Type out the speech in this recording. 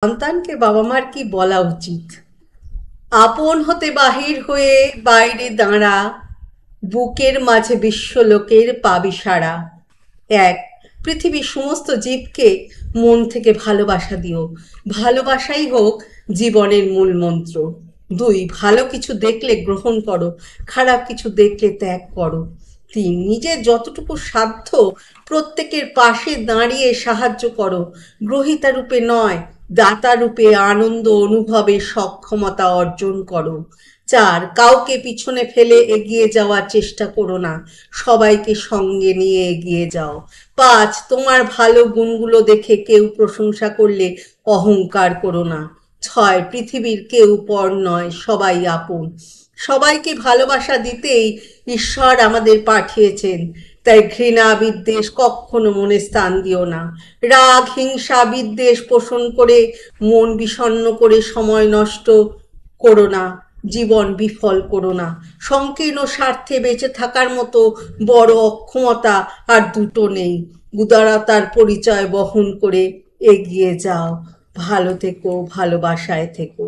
সন্তানকে বাবা মার কি বলা উচিত? আপন হতে বাহির হয়ে বাইরে দাঁড়া, বুকের মাঝে বিশ্বলোকের পাবি সাড়া। এক, পৃথিবীর সমস্ত জীবকে মন থেকে ভালোবাসা দিও, ভালোবাসাই হোক জীবনের মূল মন্ত্র। দুই, ভালো কিছু দেখলে গ্রহণ করো, খারাপ কিছু দেখলে ত্যাগ করো। তিন, নিজের যতটুকু সাধ্য প্রত্যেকের পাশে দাঁড়িয়ে সাহায্য করো, গ্রহীতা রূপে নয়, দাতা রূপে আনন্দ অনুভবের সক্ষমতা অর্জন করো। চার, কাউকে পিছনে ফেলে এগিয়ে যাওয়ার চেষ্টা করো না, সবাইকে সঙ্গে নিয়ে এগিয়ে যাও। পাঁচ, তোমার ভালো গুণগুলো দেখে কেউ প্রশংসা করলে অহংকার করো না। ছয়, পৃথিবীর কেউ পর নয়, সবাই আপন। সবাইকে ভালোবাসা দিতেই ঈশ্বর আমাদের পাঠিয়েছেন। তাই ঘৃণা বিদ্বেষ কখনো মনে স্থান দিও না। রাগ হিংসা বিদ্বেষ পোষণ করে মন বিষণ্ণ করে সময় নষ্ট করো না, জীবন বিফল করো না। সংকীর্ণ স্বার্থে বেঁচে থাকার মতো বড় অক্ষমতা আর দুটো নেই। উদারতার পরিচয় বহন করে এগিয়ে যাও। ভালো থেকো, ভালোবাসায় থেকো।